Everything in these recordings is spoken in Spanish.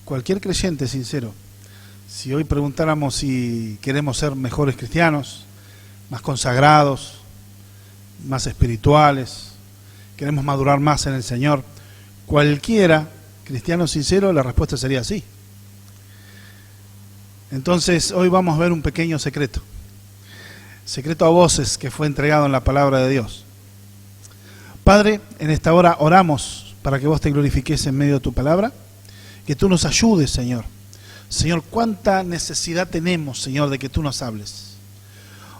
cualquier creyente sincero, si hoy preguntáramos si queremos ser mejores cristianos, más consagrados, más espirituales, queremos madurar más en el Señor, cualquiera cristiano sincero, la respuesta sería sí. Entonces hoy vamos a ver un pequeño secreto a voces que fue entregado en la palabra de Dios. Padre, en esta hora oramos para que vos te glorifiques en medio de tu palabra, que tú nos ayudes, Señor. Señor, cuánta necesidad tenemos, Señor, de que tú nos hables.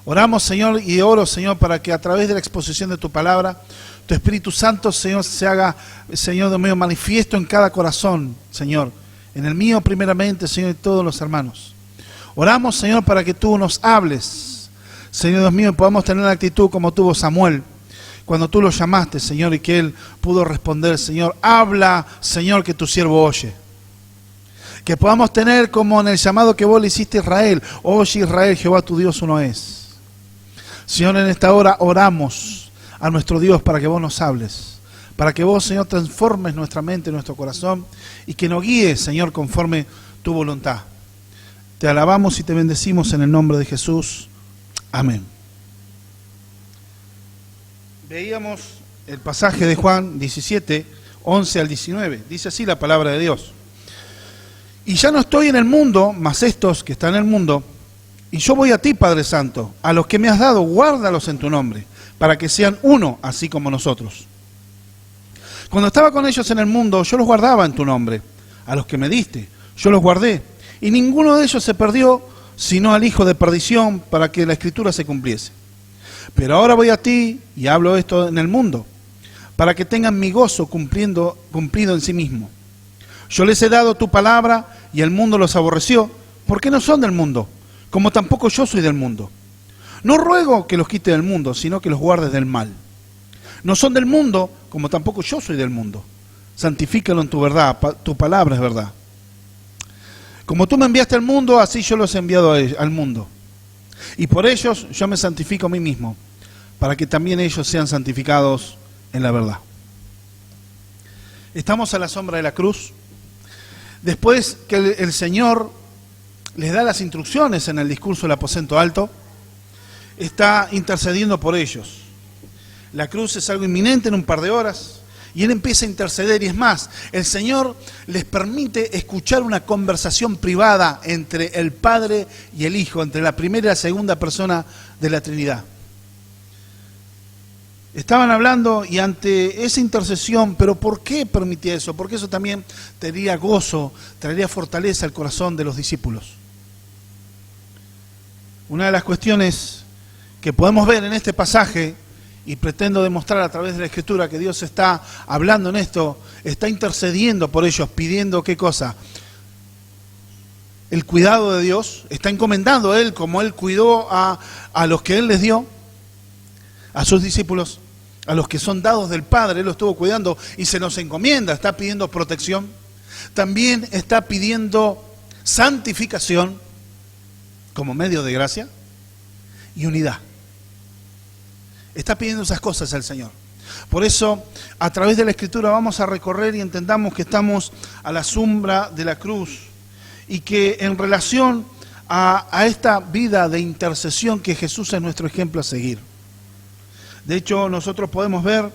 Oramos, Señor, y oro, Señor, para que a través de la exposición de tu palabra, tu Espíritu Santo, Señor, se haga, Señor, de medio manifiesto en cada corazón, Señor, en el mío primeramente, Señor, y todos los hermanos. Oramos, Señor, para que tú nos hables, Señor Dios mío, y podamos tener la actitud como tuvo Samuel, cuando tú lo llamaste, Señor, y que él pudo responder, Señor, habla, Señor, que tu siervo oye. Que podamos tener como en el llamado que vos le hiciste a Israel, oye Israel, Jehová tu Dios uno es. Señor, en esta hora oramos a nuestro Dios para que vos nos hables, para que vos, Señor, transformes nuestra mente, nuestro corazón, y que nos guíes, Señor, conforme tu voluntad. Te alabamos y te bendecimos en el nombre de Jesús. Amén. Veíamos el pasaje de Juan 17, 11 al 19. Dice así la palabra de Dios. Y ya no estoy en el mundo, mas estos que están en el mundo, y yo voy a ti, Padre Santo, a los que me has dado, guárdalos en tu nombre, para que sean uno, así como nosotros. Cuando estaba con ellos en el mundo, yo los guardaba en tu nombre. A los que me diste, yo los guardé. Y ninguno de ellos se perdió, sino al hijo de perdición, para que la escritura se cumpliese. Pero ahora voy a ti, y hablo esto en el mundo, para que tengan mi gozo cumplido en sí mismo. Yo les he dado tu palabra, y el mundo los aborreció, porque no son del mundo, como tampoco yo soy del mundo. No ruego que los quite del mundo, sino que los guardes del mal. No son del mundo, como tampoco yo soy del mundo. Santifícalo en tu verdad, tu palabra es verdad. Como tú me enviaste al mundo, así yo los he enviado al mundo. Y por ellos yo me santifico a mí mismo, para que también ellos sean santificados en la verdad. Estamos a la sombra de la cruz. Después que el Señor les da las instrucciones en el discurso del aposento alto, está intercediendo por ellos. La cruz es algo inminente en un par de horas, y Él empieza a interceder, y es más, el Señor les permite escuchar una conversación privada entre el Padre y el Hijo, entre la primera y la segunda persona de la Trinidad. Estaban hablando y ante esa intercesión, pero ¿por qué permitía eso? Porque eso también traería gozo, traería fortaleza al corazón de los discípulos. Una de las cuestiones que podemos ver en este pasaje, y pretendo demostrar a través de la Escritura que Dios está hablando en esto, está intercediendo por ellos, pidiendo ¿qué cosa? El cuidado de Dios, está encomendando a Él como Él cuidó a los que Él les dio, a sus discípulos, a los que son dados del Padre, Él los estuvo cuidando y se nos encomienda, está pidiendo protección, también está pidiendo santificación como medio de gracia y unidad. Está pidiendo esas cosas al Señor. Por eso, a través de la Escritura vamos a recorrer y entendamos que estamos a la sombra de la cruz y que en relación a esta vida de intercesión que Jesús es nuestro ejemplo a seguir. De hecho, nosotros podemos ver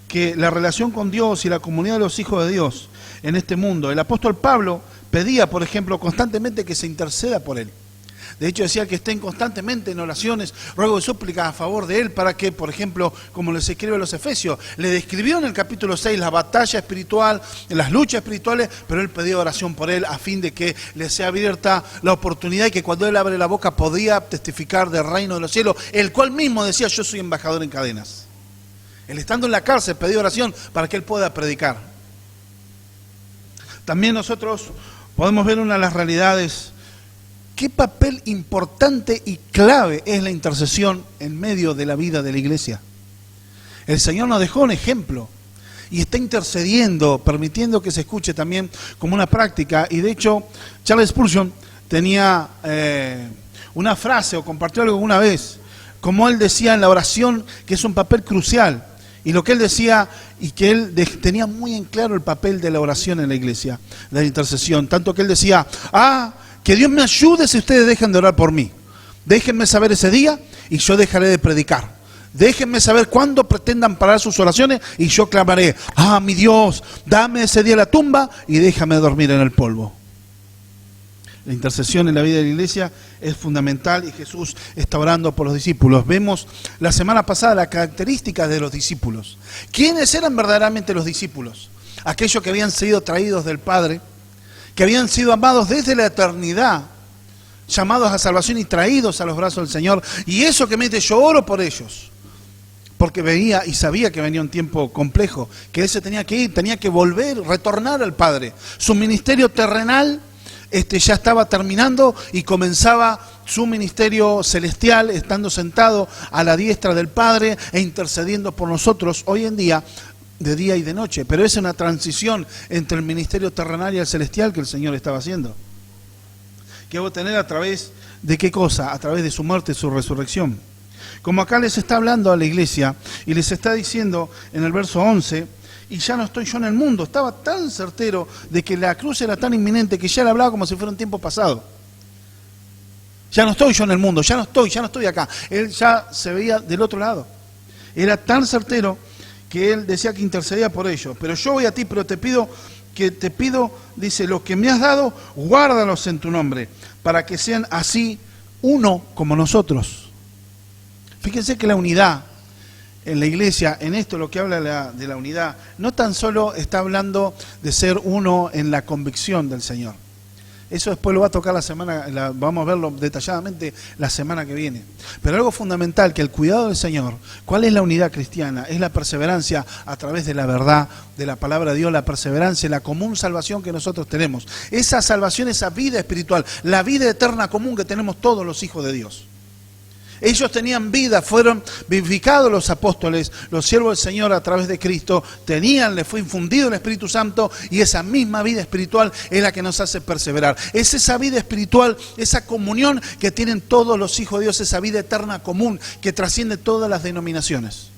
que la relación con Dios y la comunidad de los hijos de Dios en este mundo, el apóstol Pablo pedía, por ejemplo, constantemente que se interceda por él. De hecho decía que estén constantemente en oraciones, ruego y súplicas a favor de él para que, por ejemplo, como les escribe a los Efesios, le describió en el capítulo 6 la batalla espiritual, las luchas espirituales, pero él pedía oración por él a fin de que le sea abierta la oportunidad y que cuando él abre la boca podía testificar del reino de los cielos, el cual mismo decía, yo soy embajador en cadenas. Él estando en la cárcel pedía oración para que él pueda predicar. También nosotros podemos ver una de las realidades. ¿Qué papel importante y clave es la intercesión en medio de la vida de la iglesia? El Señor nos dejó un ejemplo y está intercediendo, permitiendo que se escuche también como una práctica. Y de hecho, Charles Spurgeon tenía una frase o compartió algo una vez, como él decía en la oración, que es un papel crucial. Y lo que él decía, y que él tenía muy en claro el papel de la oración en la iglesia, la intercesión, tanto que él decía, que Dios me ayude si ustedes dejan de orar por mí. Déjenme saber ese día y yo dejaré de predicar. Déjenme saber cuándo pretendan parar sus oraciones y yo clamaré, mi Dios, dame ese día la tumba y déjame dormir en el polvo. La intercesión en la vida de la iglesia es fundamental y Jesús está orando por los discípulos. Vemos la semana pasada las características de los discípulos. ¿Quiénes eran verdaderamente los discípulos? Aquellos que habían sido traídos del Padre, que habían sido amados desde la eternidad, llamados a salvación y traídos a los brazos del Señor. Y eso que me dice, yo oro por ellos, porque veía y sabía que venía un tiempo complejo, que Él se tenía que ir, tenía que volver, retornar al Padre. Su ministerio terrenal ya estaba terminando y comenzaba su ministerio celestial, estando sentado a la diestra del Padre e intercediendo por nosotros hoy en día, de día y de noche. Pero es una transición entre el ministerio terrenal y el celestial que el Señor estaba haciendo. Que va a tener a través de qué cosa, a través de su muerte y su resurrección. Como acá les está hablando a la iglesia y les está diciendo en el verso 11, y ya no estoy yo en el mundo, estaba tan certero de que la cruz era tan inminente que ya le hablaba como si fuera un tiempo pasado. Ya no estoy yo en el mundo, ya no estoy acá. Él ya se veía del otro lado. Era tan certero que él decía que intercedía por ellos. Pero yo voy a ti, pero te pido, dice, los que me has dado, guárdalos en tu nombre, para que sean así uno como nosotros. Fíjense que la unidad en la iglesia, en esto lo que habla de la unidad, no tan solo está hablando de ser uno en la convicción del Señor. Eso después lo va a tocar vamos a verlo detalladamente la semana que viene. Pero algo fundamental, que el cuidado del Señor, ¿cuál es la unidad cristiana? Es la perseverancia a través de la verdad, de la palabra de Dios, la perseverancia, la común salvación que nosotros tenemos. Esa salvación, esa vida espiritual, la vida eterna común que tenemos todos los hijos de Dios. Ellos tenían vida, fueron vivificados los apóstoles, los siervos del Señor a través de Cristo, les fue infundido el Espíritu Santo y esa misma vida espiritual es la que nos hace perseverar. Es esa vida espiritual, esa comunión que tienen todos los hijos de Dios, esa vida eterna común que trasciende todas las denominaciones.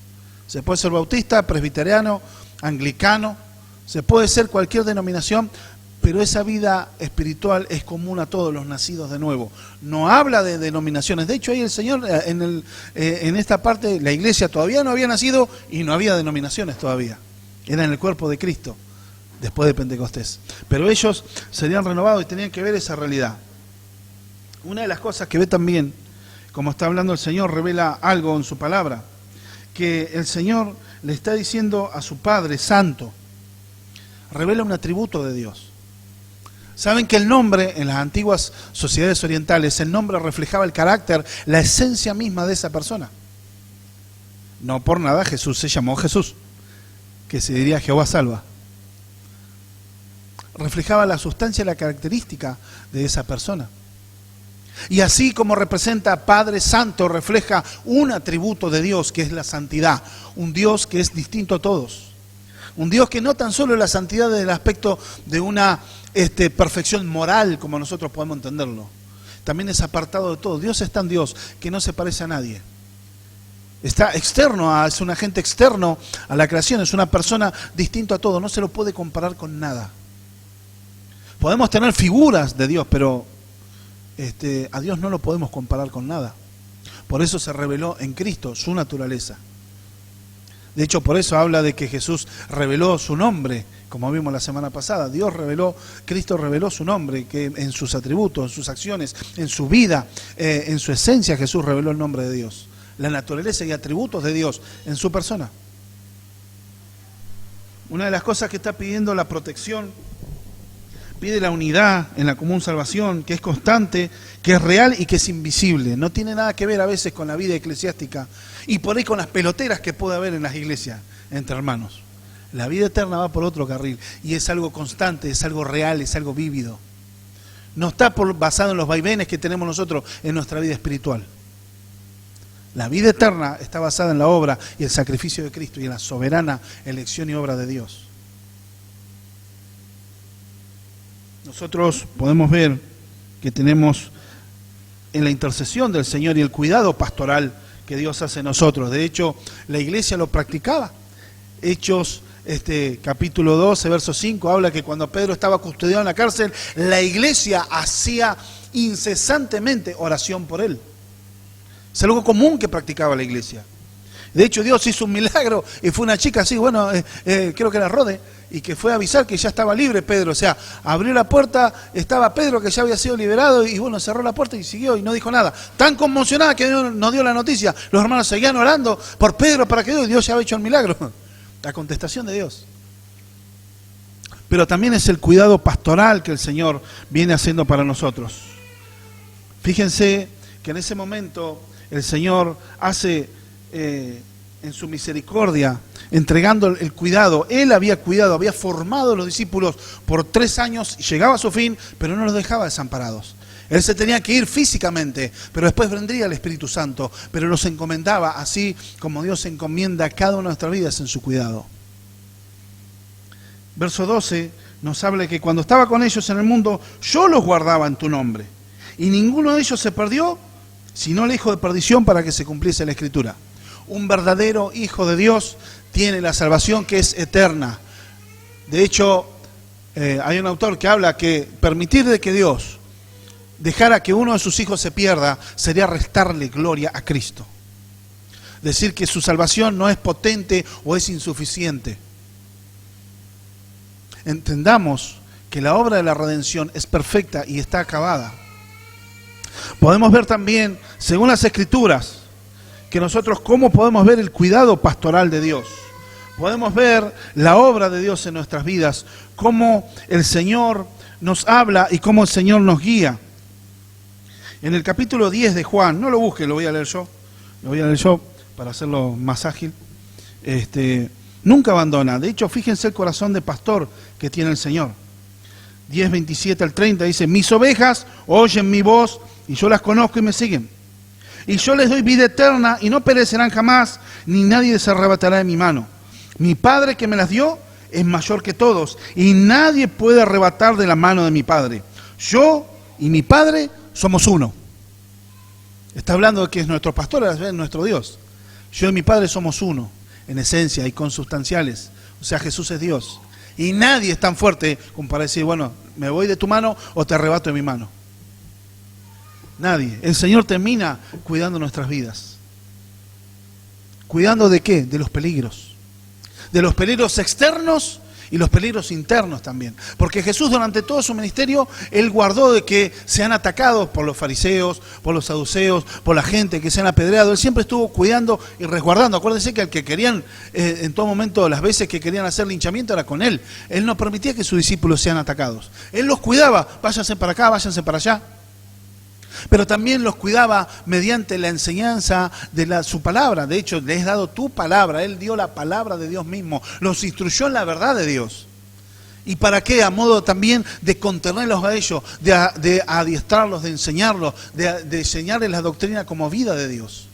Se puede ser bautista, presbiteriano, anglicano, se puede ser cualquier denominación, pero esa vida espiritual es común a todos los nacidos de nuevo. No habla de denominaciones. De hecho, ahí el Señor, en esta parte, la iglesia todavía no había nacido y no había denominaciones todavía. Era en el cuerpo de Cristo, después de Pentecostés. Pero ellos serían renovados y tenían que ver esa realidad. Una de las cosas que ve también, como está hablando el Señor, revela algo en su palabra, que el Señor le está diciendo a su Padre Santo, revela un atributo de Dios. Saben que el nombre, en las antiguas sociedades orientales, el nombre reflejaba el carácter, la esencia misma de esa persona. No por nada Jesús se llamó Jesús, que se diría Jehová salva. Reflejaba la sustancia y la característica de esa persona. Y así como representa Padre Santo, refleja un atributo de Dios, que es la santidad. Un Dios que es distinto a todos. Un Dios que no tan solo es la santidad desde el aspecto de una perfección moral, como nosotros podemos entenderlo. También es apartado de todo. Dios es tan Dios que no se parece a nadie. Está externo, es un agente externo a la creación, es una persona distinto a todo, no se lo puede comparar con nada. Podemos tener figuras de Dios, pero a Dios no lo podemos comparar con nada. Por eso se reveló en Cristo su naturaleza. De hecho, por eso habla de que Jesús reveló su nombre, como vimos la semana pasada. Cristo reveló su nombre, que en sus atributos, en sus acciones, en su vida, en su esencia, Jesús reveló el nombre de Dios. La naturaleza y atributos de Dios en su persona. Una de las cosas que está pidiendo la protección, pide la unidad en la común salvación, que es constante, que es real y que es invisible. No tiene nada que ver a veces con la vida eclesiástica y por ahí con las peloteras que puede haber en las iglesias entre hermanos. La vida eterna va por otro carril y es algo constante, es algo real, es algo vívido. No está basado en los vaivenes que tenemos nosotros en nuestra vida espiritual. La vida eterna está basada en la obra y el sacrificio de Cristo y en la soberana elección y obra de Dios. Nosotros podemos ver que tenemos en la intercesión del Señor y el cuidado pastoral que Dios hace en nosotros. De hecho, la iglesia lo practicaba. Hechos capítulo 12, verso 5, habla que cuando Pedro estaba custodiado en la cárcel, la iglesia hacía incesantemente oración por él. Es algo común que practicaba la iglesia. De hecho, Dios hizo un milagro y fue una chica así, creo que era Rode, y que fue a avisar que ya estaba libre Pedro. O sea, abrió la puerta, estaba Pedro que ya había sido liberado y cerró la puerta y siguió y no dijo nada. Tan conmocionada que nos dio la noticia. Los hermanos seguían orando por Pedro para que Dios ya había hecho el milagro. La contestación de Dios. Pero también es el cuidado pastoral que el Señor viene haciendo para nosotros. Fíjense que en ese momento el Señor hace en su misericordia, entregando el cuidado. Él había cuidado, había formado a los discípulos por 3 años, llegaba a su fin, pero no los dejaba desamparados. Él se tenía que ir físicamente, pero después vendría el Espíritu Santo, pero los encomendaba así como Dios encomienda a cada una de nuestras vidas en su cuidado. Verso 12 nos habla que cuando estaba con ellos en el mundo, yo los guardaba en tu nombre, y ninguno de ellos se perdió, sino el hijo de perdición, para que se cumpliese la Escritura. Un verdadero hijo de Dios tiene la salvación que es eterna. De hecho, hay un autor que habla que permitir de que Dios dejara que uno de sus hijos se pierda sería restarle gloria a Cristo. Decir que su salvación no es potente o es insuficiente. Entendamos que la obra de la redención es perfecta y está acabada. Podemos ver también, según las Escrituras, que nosotros cómo podemos ver el cuidado pastoral de Dios. Podemos ver la obra de Dios en nuestras vidas, cómo el Señor nos habla y cómo el Señor nos guía. En el capítulo 10 de Juan, no lo busque, lo voy a leer yo para hacerlo más ágil. Nunca abandona. De hecho, fíjense el corazón de pastor que tiene el Señor. 10, 27 al 30 dice: mis ovejas oyen mi voz y yo las conozco y me siguen. Y yo les doy vida eterna y no perecerán jamás, ni nadie se arrebatará de mi mano. Mi Padre que me las dio es mayor que todos y nadie puede arrebatar de la mano de mi Padre. Yo y mi Padre somos uno. Está hablando de que es nuestro pastor, es nuestro Dios. Yo y mi Padre somos uno, en esencia y consubstanciales. O sea, Jesús es Dios. Y nadie es tan fuerte como para decir, bueno, me voy de tu mano o te arrebato de mi mano. Nadie. El Señor termina cuidando nuestras vidas. ¿Cuidando de qué? De los peligros. De los peligros externos y los peligros internos también. Porque Jesús durante todo su ministerio, Él guardó de que sean atacados por los fariseos, por los saduceos, por la gente que sean apedreados. Él siempre estuvo cuidando y resguardando. Acuérdense que al que querían, en todo momento, las veces que querían hacer linchamiento era con Él. Él no permitía que sus discípulos sean atacados. Él los cuidaba, váyanse para acá, váyanse para allá. Pero también los cuidaba mediante la enseñanza de su palabra. De hecho, le he dado tu palabra. Él dio la palabra de Dios mismo. Los instruyó en la verdad de Dios. ¿Y para qué? A modo también de contenerlos a ellos, de adiestrarlos, de enseñarlos, de enseñarles la doctrina como vida de Dios.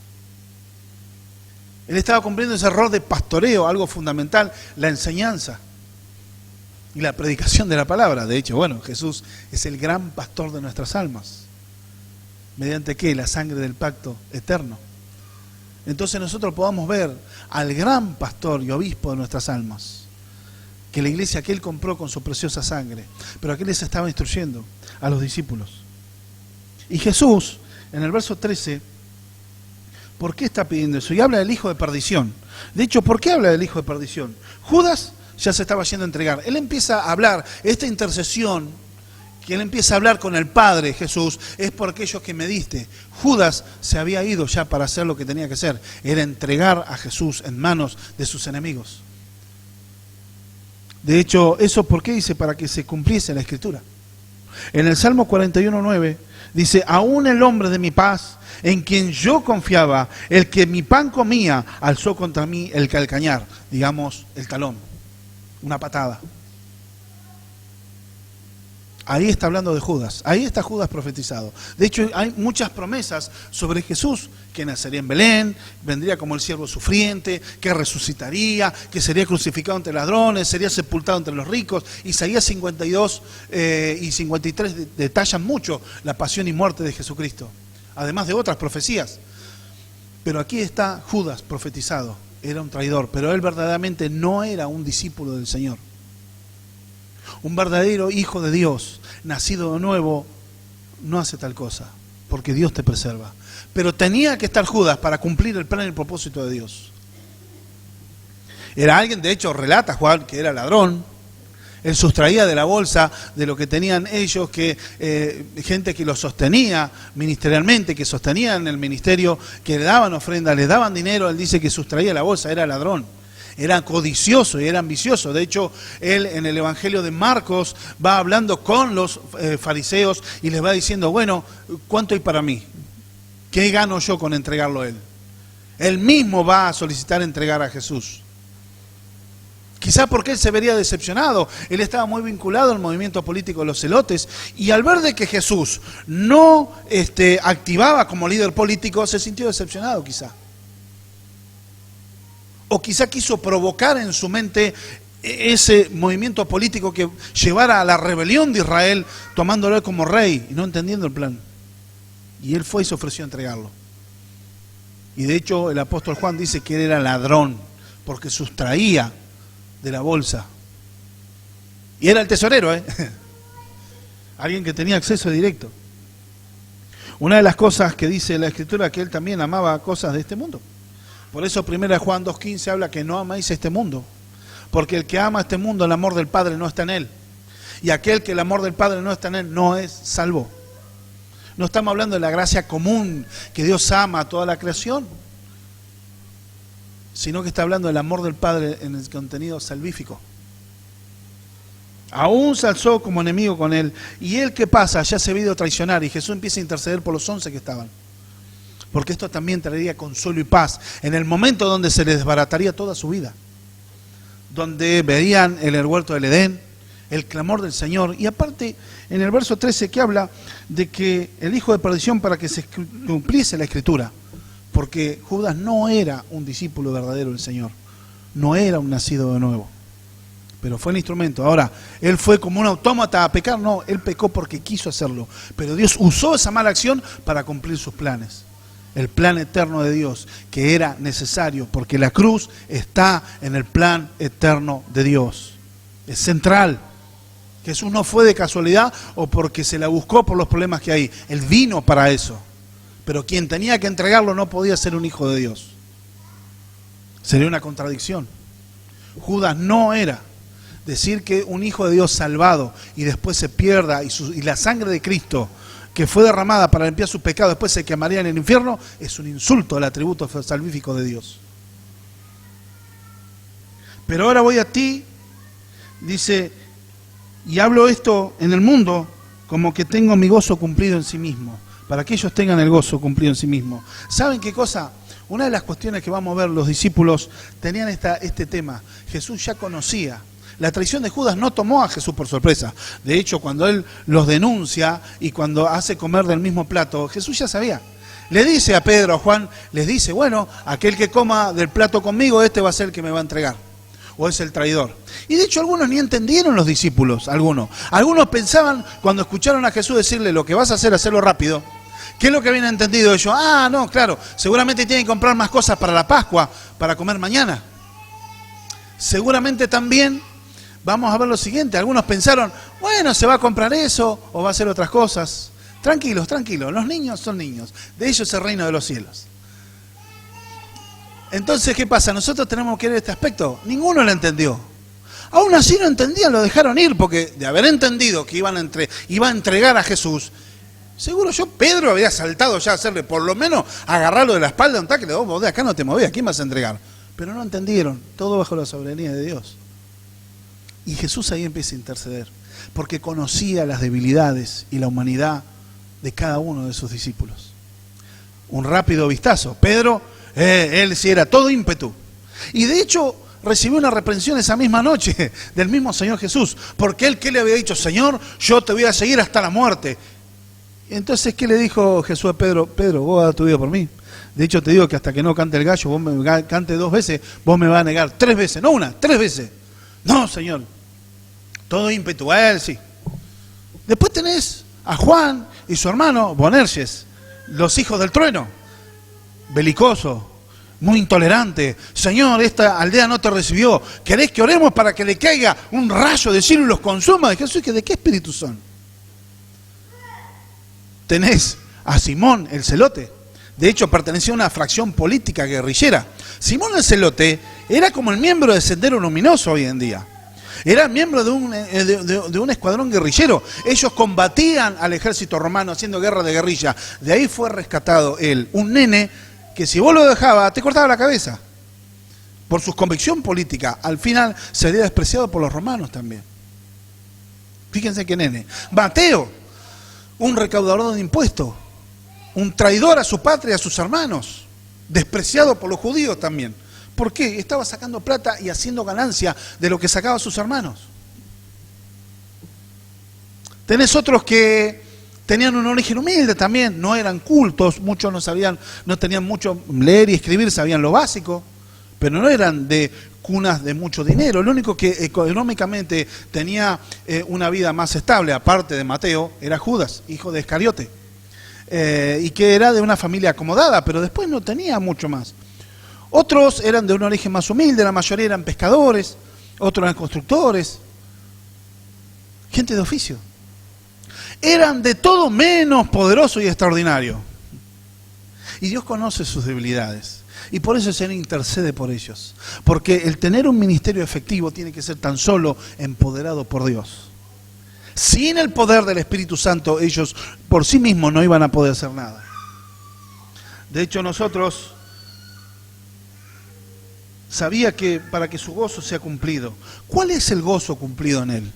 Él estaba cumpliendo ese rol de pastoreo, algo fundamental, la enseñanza y la predicación de la palabra. De hecho, Jesús es el gran pastor de nuestras almas. ¿Mediante qué? La sangre del pacto eterno. Entonces nosotros podamos ver al gran pastor y obispo de nuestras almas, que la iglesia que Él compró con su preciosa sangre, pero aquí les estaba instruyendo a los discípulos. Y Jesús, en el verso 13, ¿por qué está pidiendo eso? Y habla del hijo de perdición. De hecho, ¿por qué habla del hijo de perdición? Judas ya se estaba yendo a entregar. Él empieza a hablar, esta intercesión, que Él empieza a hablar con el Padre, Jesús, es por aquellos que me diste. Judas se había ido ya para hacer lo que tenía que hacer, era entregar a Jesús en manos de sus enemigos. De hecho, ¿eso por qué dice? Para que se cumpliese la Escritura. En el Salmo 41:9 dice: aún el hombre de mi paz, en quien yo confiaba, el que mi pan comía, alzó contra mí el calcañar, digamos, el talón, una patada. Ahí está hablando de Judas, ahí está Judas profetizado. De hecho, hay muchas promesas sobre Jesús, que nacería en Belén, vendría como el siervo sufriente, que resucitaría, que sería crucificado entre ladrones, sería sepultado entre los ricos. Isaías 52 y 53 detallan mucho la pasión y muerte de Jesucristo, además de otras profecías. Pero aquí está Judas profetizado. era un traidor, pero él verdaderamente no era un discípulo del Señor. Un verdadero hijo de Dios, nacido de nuevo, no hace tal cosa, porque Dios te preserva. Pero tenía que estar Judas para cumplir el plan y el propósito de Dios. Era alguien, de hecho, relata Juan que era ladrón. Él sustraía de la bolsa de lo que tenían ellos, que gente que los sostenía ministerialmente, que sostenían el ministerio, que le daban ofrendas, les daban dinero. Él dice que sustraía la bolsa, era ladrón. Era codicioso y era ambicioso. De hecho, él en el Evangelio de Marcos va hablando con los fariseos y les va diciendo, bueno, ¿cuánto hay para mí? ¿Qué gano yo con entregarlo a él? Él mismo va a solicitar entregar a Jesús. Quizá porque él se vería decepcionado. Él estaba muy vinculado al movimiento político de los celotes y al ver de que Jesús no activaba como líder político, se sintió decepcionado quizá. O quizá quiso provocar en su mente ese movimiento político que llevara a la rebelión de Israel, tomándolo como rey y no entendiendo el plan. Y él fue y se ofreció a entregarlo. Y de hecho el apóstol Juan dice que él era ladrón, porque sustraía de la bolsa. Y era el tesorero, alguien que tenía acceso directo. Una de las cosas que dice la Escritura, que él también amaba cosas de este mundo. Por eso 1 Juan 2:15 habla que no améis este mundo, porque el que ama este mundo, el amor del Padre no está en él. Y aquel que el amor del Padre no está en él, no es salvo. No estamos hablando de la gracia común, que Dios ama a toda la creación, sino que está hablando del amor del Padre en el contenido salvífico. Aún se alzó como enemigo con él, y él, ¿qué pasa? Ya se ha visto traicionar, y Jesús empieza a interceder por los 11 que estaban. Porque esto también traería consuelo y paz en el momento donde se les desbarataría toda su vida. Donde verían en el huerto del Edén el clamor del Señor. Y aparte, en el verso 13 que habla de que el hijo de perdición para que se cumpliese la Escritura. Porque Judas no era un discípulo verdadero del Señor. No era un nacido de nuevo. Pero fue el instrumento. Ahora, él fue como un autómata a pecar. No, él pecó porque quiso hacerlo. Pero Dios usó esa mala acción para cumplir sus planes. El plan eterno de Dios, que era necesario, porque la cruz está en el plan eterno de Dios. Es central. Jesús no fue de casualidad o porque se la buscó por los problemas que hay. Él vino para eso. Pero quien tenía que entregarlo no podía ser un hijo de Dios. Sería una contradicción. Judas no era. Decir que un hijo de Dios salvado y después se pierda y la sangre de Cristo que fue derramada para limpiar sus pecados, después se quemaría en el infierno, es un insulto al atributo salvífico de Dios. Pero ahora voy a ti, dice, y hablo esto en el mundo como que tengo mi gozo cumplido en sí mismo, para que ellos tengan el gozo cumplido en sí mismo. ¿Saben qué cosa? Una de las cuestiones que vamos a ver, los discípulos tenían este tema. Jesús ya conocía. La traición de Judas no tomó a Jesús por sorpresa. De hecho, cuando él los denuncia y cuando hace comer del mismo plato, Jesús ya sabía. Le dice a Pedro, a Juan, les dice, bueno, aquel que coma del plato conmigo, este va a ser el que me va a entregar. O es el traidor. Y de hecho algunos ni entendieron los discípulos, algunos. Algunos pensaban, cuando escucharon a Jesús decirle lo que vas a hacer, hacerlo rápido. ¿Qué es lo que habían entendido ellos? Ah, no, claro, seguramente tienen que comprar más cosas para la Pascua, para comer mañana. Seguramente también... Vamos a ver lo siguiente, algunos pensaron, bueno, se va a comprar eso o va a hacer otras cosas. Tranquilos, tranquilos, los niños son niños, de ellos es el reino de los cielos. Entonces, ¿qué pasa? Nosotros tenemos que ver este aspecto, ninguno lo entendió. Aún así no entendían, lo dejaron ir, porque de haber entendido que iba a entregar a Jesús, seguro Pedro había saltado ya a hacerle, por lo menos agarrarlo de la espalda, un tackle, vos de acá no te movías, ¿quién vas a entregar? Pero no entendieron, todo bajo la soberanía de Dios. Y Jesús ahí empieza a interceder, porque conocía las debilidades y la humanidad de cada uno de sus discípulos. Un rápido vistazo. Pedro, él sí era todo ímpetu. Y de hecho recibió una reprensión esa misma noche del mismo Señor Jesús, porque él, ¿qué le había dicho? Señor, yo te voy a seguir hasta la muerte. Y entonces, ¿qué le dijo Jesús a Pedro? Pedro, vos vas a dar tu vida por mí. De hecho te digo que hasta que no cante el gallo, vos me cante 2 veces, vos me vas a negar 3 veces, no una, 3 veces. No, Señor. Todo ímpetu, a él sí. Después tenés a Juan y su hermano Boanerges, los hijos del trueno, belicoso, muy intolerante. Señor, esta aldea no te recibió. ¿Querés que oremos para que le caiga un rayo de cielo y los consuma? De Jesús, ¿de qué espíritu son? Tenés a Simón el Celote. De hecho, pertenecía a una fracción política guerrillera. Simón el Celote era como el miembro de Sendero Luminoso hoy en día. Era miembro de un escuadrón guerrillero. Ellos combatían al ejército romano haciendo guerra de guerrilla. De ahí fue rescatado él, un nene que si vos lo dejabas te cortaba la cabeza. Por su convicción política, al final sería despreciado por los romanos también. Fíjense qué nene. Mateo, un recaudador de impuestos, un traidor a su patria y a sus hermanos, despreciado por los judíos también. ¿Por qué? Estaba sacando plata y haciendo ganancia de lo que sacaba sus hermanos. Tenés otros que tenían un origen humilde también, no eran cultos, muchos no sabían, no tenían mucho leer y escribir, sabían lo básico, pero no eran de cunas de mucho dinero. El único que económicamente tenía una vida más estable, aparte de Mateo, era Judas, hijo de Iscariote. Y que era de una familia acomodada, pero después no tenía mucho más. Otros eran de un origen más humilde, la mayoría eran pescadores, otros eran constructores, gente de oficio. Eran de todo menos poderoso y extraordinario. Y Dios conoce sus debilidades. Y por eso el Señor intercede por ellos. Porque el tener un ministerio efectivo tiene que ser tan solo empoderado por Dios. Sin el poder del Espíritu Santo, ellos por sí mismos no iban a poder hacer nada. De hecho, nosotros sabía que para que su gozo sea cumplido. ¿Cuál es el gozo cumplido en él?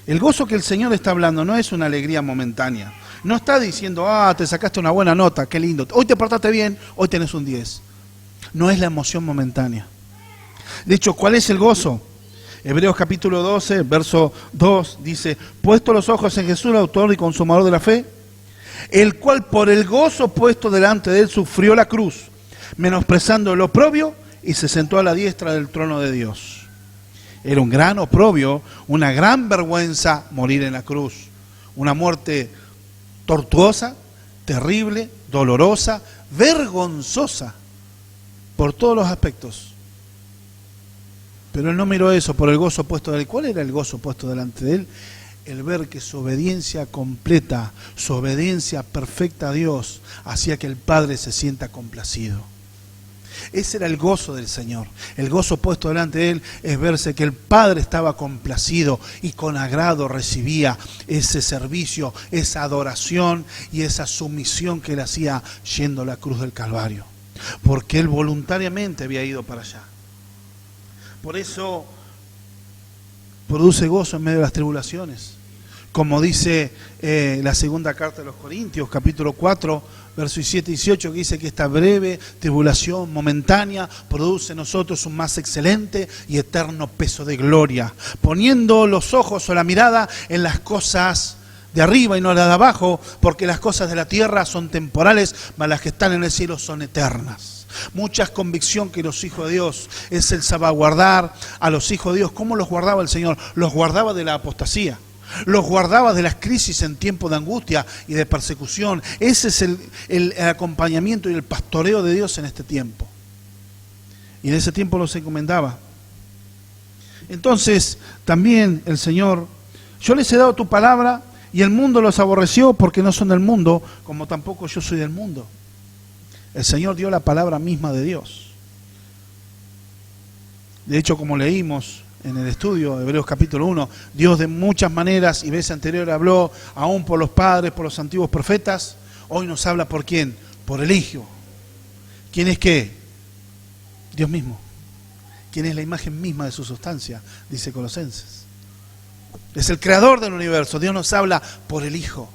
El gozo que el Señor está hablando no es una alegría momentánea. No está diciendo, te sacaste una buena nota, qué lindo. Hoy te portaste bien, hoy tenés un 10. No es la emoción momentánea. De hecho, ¿cuál es el gozo? Hebreos capítulo 12, verso 2, dice, puesto los ojos en Jesús, autor y consumador de la fe, el cual por el gozo puesto delante de él sufrió la cruz, menosprezando el oprobio, y se sentó a la diestra del trono de Dios. Era un gran oprobio, una gran vergüenza morir en la cruz. Una muerte tortuosa, terrible, dolorosa, vergonzosa, por todos los aspectos. Pero él no miró eso por el gozo puesto de él. ¿Cuál era el gozo puesto delante de él? El ver que su obediencia completa, su obediencia perfecta a Dios, hacía que el Padre se sienta complacido. Ese era el gozo del Señor. El gozo puesto delante de él es verse que el Padre estaba complacido y con agrado recibía ese servicio, esa adoración y esa sumisión que él hacía yendo a la cruz del Calvario. Porque él voluntariamente había ido para allá. Por eso produce gozo en medio de las tribulaciones. Como dice la segunda carta de los Corintios, capítulo 4, versos 7 y 18, que dice que esta breve tribulación momentánea produce en nosotros un más excelente y eterno peso de gloria, poniendo los ojos o la mirada en las cosas de arriba y no las de abajo, porque las cosas de la tierra son temporales, mas las que están en el cielo son eternas. Mucha convicción que los hijos de Dios es el salvaguardar a los hijos de Dios. ¿Cómo los guardaba el Señor? Los guardaba de la apostasía. Los guardaba de las crisis en tiempo de angustia y de persecución. Ese es el acompañamiento y el pastoreo de Dios en este tiempo. Y en ese tiempo los encomendaba. Entonces, también el Señor, yo les he dado tu palabra y el mundo los aborreció porque no son del mundo, como tampoco yo soy del mundo. El Señor dio la palabra misma de Dios. De hecho, como leímos en el estudio de Hebreos capítulo 1, Dios de muchas maneras y veces anteriores habló aún por los padres, por los antiguos profetas. Hoy nos habla por quién, por el Hijo. ¿Quién es qué? Dios mismo. ¿Quién es la imagen misma de su sustancia? Dice Colosenses. Es el creador del universo. Dios nos habla por el Hijo.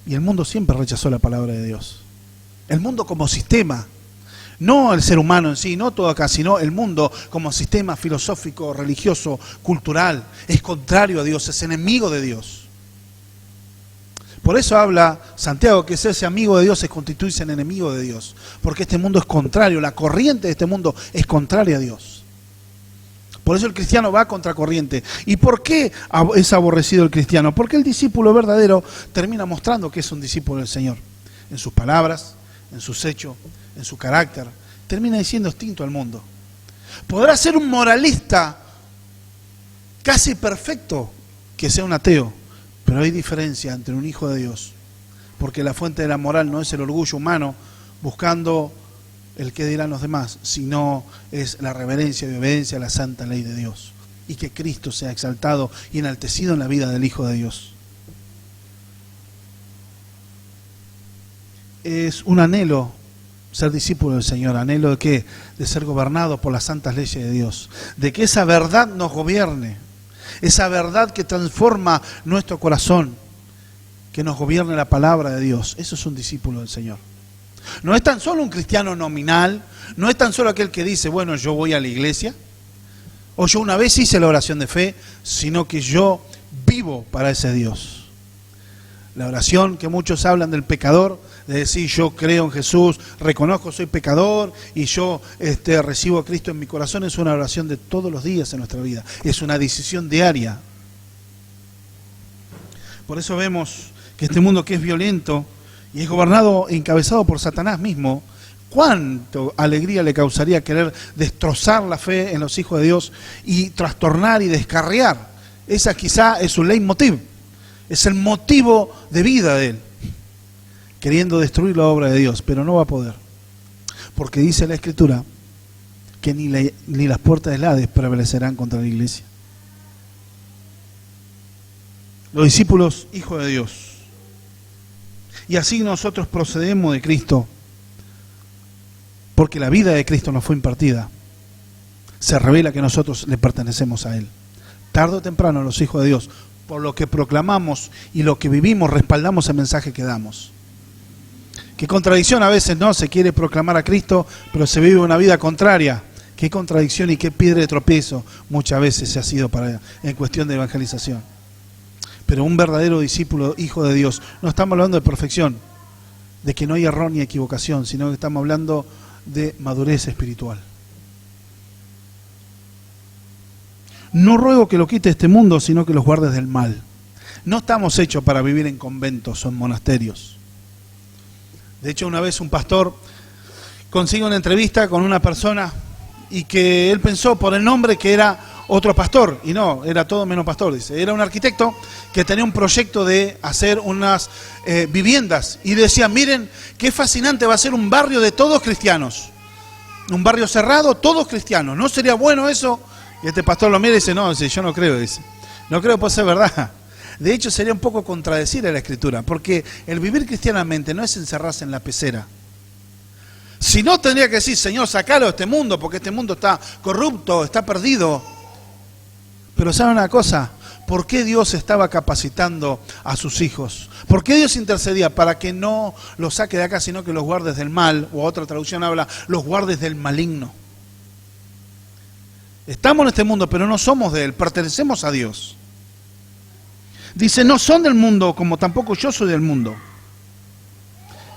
Y el mundo siempre rechazó la palabra de Dios. El mundo como sistema. No el ser humano en sí, no todo acá, sino el mundo como sistema filosófico, religioso, cultural. Es contrario a Dios, es enemigo de Dios. Por eso habla Santiago que ser ese amigo de Dios es constituirse en enemigo de Dios. Porque este mundo es contrario, la corriente de este mundo es contraria a Dios. Por eso el cristiano va contra corriente. ¿Y por qué es aborrecido el cristiano? Porque el discípulo verdadero termina mostrando que es un discípulo del Señor. En sus palabras, en sus hechos, en su carácter, termina siendo distinto al mundo. Podrá ser un moralista casi perfecto que sea un ateo, pero hay diferencia entre un hijo de Dios, porque la fuente de la moral no es el orgullo humano buscando el que dirán los demás, sino es la reverencia y obediencia a la santa ley de Dios, y que Cristo sea exaltado y enaltecido en la vida del Hijo de Dios. Es un anhelo ser discípulo del Señor. ¿Anhelo de qué? De ser gobernado por las santas leyes de Dios, de que esa verdad nos gobierne, esa verdad que transforma nuestro corazón, que nos gobierne la palabra de Dios. Eso es un discípulo del Señor. No es tan solo un cristiano nominal, no es tan solo aquel que dice, bueno, yo voy a la iglesia, o yo una vez hice la oración de fe, sino que yo vivo para ese Dios. La oración que muchos hablan del pecador, de decir yo creo en Jesús, reconozco soy pecador y yo recibo a Cristo en mi corazón, es una oración de todos los días en nuestra vida, es una decisión diaria. Por eso vemos que este mundo que es violento y es gobernado e encabezado por Satanás mismo, cuánto alegría le causaría querer destrozar la fe en los hijos de Dios y trastornar y descarriar. Esa quizá es su leitmotiv, es el motivo de vida de él, queriendo destruir la obra de Dios, pero no va a poder, porque dice la Escritura que ni las puertas del Hades prevalecerán contra la iglesia. Los discípulos, hijos de Dios, y así nosotros procedemos de Cristo, porque la vida de Cristo nos fue impartida, se revela que nosotros le pertenecemos a Él. Tarde o temprano los hijos de Dios, por lo que proclamamos y lo que vivimos, respaldamos el mensaje que damos. Qué contradicción a veces, ¿no? Se quiere proclamar a Cristo, pero se vive una vida contraria. Qué contradicción y qué piedra de tropiezo muchas veces se ha sido en cuestión de evangelización. Pero un verdadero discípulo, hijo de Dios, no estamos hablando de perfección, de que no hay error ni equivocación, sino que estamos hablando de madurez espiritual. No ruego que lo quite este mundo, sino que los guardes del mal. No estamos hechos para vivir en conventos o en monasterios. De hecho, una vez un pastor consigue una entrevista con una persona y que él pensó por el nombre que era otro pastor, y no, era todo menos pastor, dice. Era un arquitecto que tenía un proyecto de hacer unas viviendas y decía, miren, qué fascinante va a ser un barrio de todos cristianos. Un barrio cerrado, todos cristianos. ¿No sería bueno eso? Y este pastor lo mira y dice, no, dice, yo no creo, dice. No creo que pueda ser verdad. De hecho, sería un poco contradecir a la Escritura, porque el vivir cristianamente no es encerrarse en la pecera. Si no, tendría que decir, Señor, sacalo de este mundo, porque este mundo está corrupto, está perdido. Pero ¿saben una cosa? ¿Por qué Dios estaba capacitando a sus hijos? ¿Por qué Dios intercedía? Para que no los saque de acá, sino que los guardes del mal, o otra traducción habla, los guardes del maligno. Estamos en este mundo, pero no somos de él, pertenecemos a Dios. Dice, no son del mundo, como tampoco yo soy del mundo.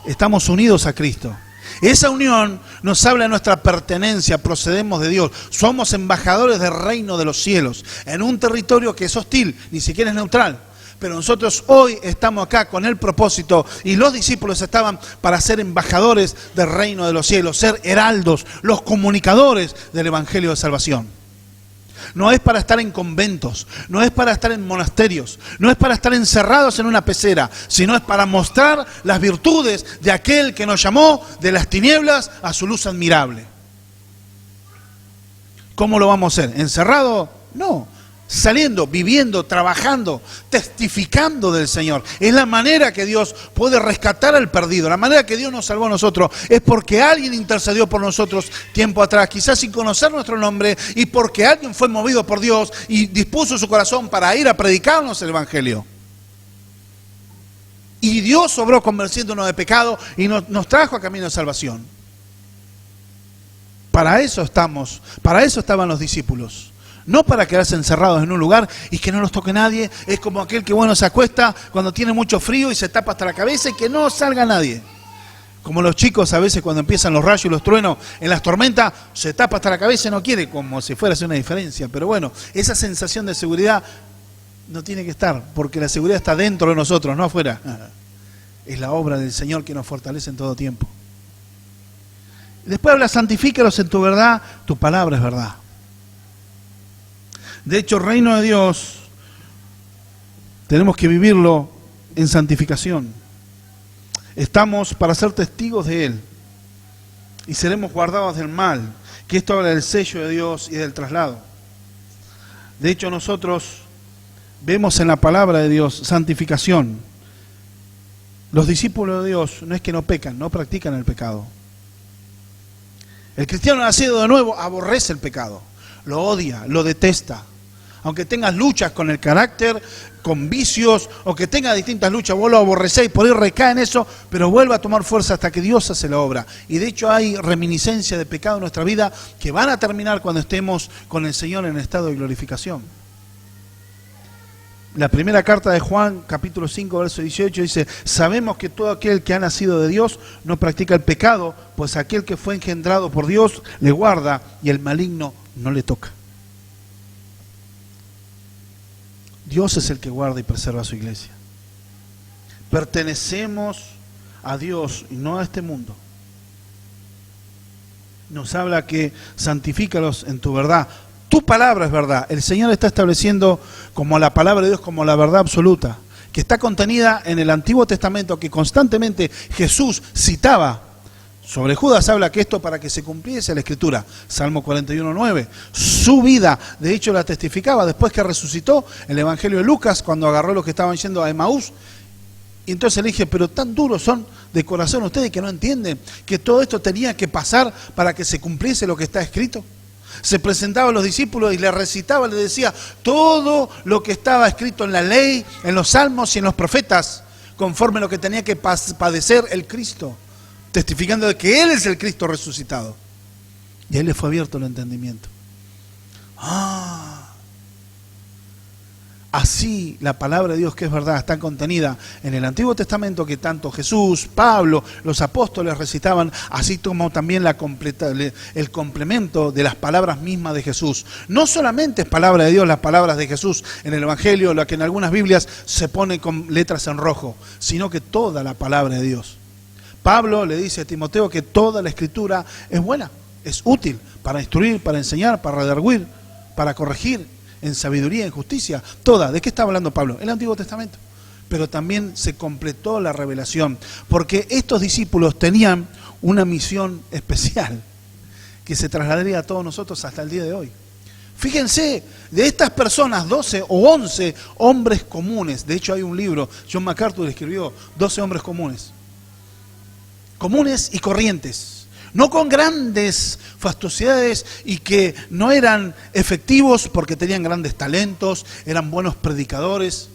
Estamos unidos a Cristo. Esa unión nos habla de nuestra pertenencia, procedemos de Dios. Somos embajadores del reino de los cielos, en un territorio que es hostil, ni siquiera es neutral. Pero nosotros hoy estamos acá con el propósito, y los discípulos estaban para ser embajadores del reino de los cielos, ser heraldos, los comunicadores del evangelio de salvación. No es para estar en conventos, no es para estar en monasterios, no es para estar encerrados en una pecera, sino es para mostrar las virtudes de aquel que nos llamó de las tinieblas a su luz admirable. ¿Cómo lo vamos a hacer? ¿Encerrado? No. Saliendo, viviendo, trabajando, testificando del Señor. Es la manera que Dios puede rescatar al perdido. La manera que Dios nos salvó a nosotros es porque alguien intercedió por nosotros tiempo atrás, quizás sin conocer nuestro nombre, y porque alguien fue movido por Dios y dispuso su corazón para ir a predicarnos el Evangelio. Y Dios obró convenciéndonos de pecado y nos trajo a camino de salvación. Para eso estamos, para eso estaban los discípulos. No para quedarse encerrados en un lugar y que no los toque nadie. Es como aquel que se acuesta cuando tiene mucho frío y se tapa hasta la cabeza y que no salga nadie. Como los chicos a veces cuando empiezan los rayos y los truenos en las tormentas, se tapa hasta la cabeza y no quiere, como si fuera a hacer una diferencia. Pero bueno, esa sensación de seguridad no tiene que estar, porque la seguridad está dentro de nosotros, no afuera. Es la obra del Señor que nos fortalece en todo tiempo. Después habla, santifícalos en tu verdad, tu palabra es verdad. De hecho, el reino de Dios tenemos que vivirlo en santificación. Estamos para ser testigos de Él y seremos guardados del mal, que esto habla del sello de Dios y del traslado. De hecho, nosotros vemos en la palabra de Dios santificación. Los discípulos de Dios no es que no pecan, no practican el pecado. El cristiano nacido de nuevo aborrece el pecado, lo odia, lo detesta. Aunque tengas luchas con el carácter, con vicios, o que tengas distintas luchas, vos lo aborrecéis, por ahí recae en eso, pero vuelve a tomar fuerza hasta que Dios hace la obra. Y de hecho hay reminiscencia de pecado en nuestra vida que van a terminar cuando estemos con el Señor en estado de glorificación. La primera carta de Juan, capítulo 5, verso 18, dice: sabemos que todo aquel que ha nacido de Dios no practica el pecado, pues aquel que fue engendrado por Dios le guarda y el maligno no le toca. Dios es el que guarda y preserva a su iglesia. Pertenecemos a Dios y no a este mundo. Nos habla que santifícalos en tu verdad. Tu palabra es verdad. El Señor está estableciendo como la palabra de Dios como la verdad absoluta, que está contenida en el Antiguo Testamento, que constantemente Jesús citaba. Sobre Judas habla que esto para que se cumpliese la Escritura. Salmo 41:9. Su vida, de hecho, la testificaba después que resucitó el Evangelio de Lucas, cuando agarró a los que estaban yendo a Emaús. Y entonces le dije, pero tan duros son de corazón ustedes que no entienden que todo esto tenía que pasar para que se cumpliese lo que está escrito. Se presentaba a los discípulos y le recitaba, le decía todo lo que estaba escrito en la ley, en los salmos y en los profetas, conforme a lo que tenía que padecer el Cristo, testificando de que Él es el Cristo resucitado. Y a Él le fue abierto el entendimiento. Así la palabra de Dios, que es verdad, está contenida en el Antiguo Testamento, que tanto Jesús, Pablo, los apóstoles recitaban, así como también el complemento de las palabras mismas de Jesús. No solamente es palabra de Dios las palabras de Jesús en el Evangelio, lo que en algunas Biblias se pone con letras en rojo, sino que toda la palabra de Dios. Pablo le dice a Timoteo que toda la Escritura es buena, es útil para instruir, para enseñar, para redarguir, para corregir en sabiduría, en justicia, toda. ¿De qué está hablando Pablo? El Antiguo Testamento. Pero también se completó la revelación, porque estos discípulos tenían una misión especial que se trasladaría a todos nosotros hasta el día de hoy. Fíjense, de estas personas, 12 o 11 hombres comunes, de hecho hay un libro, John MacArthur escribió 12 hombres comunes y corrientes, no con grandes fastuosidades y que no eran efectivos porque tenían grandes talentos, eran buenos predicadores,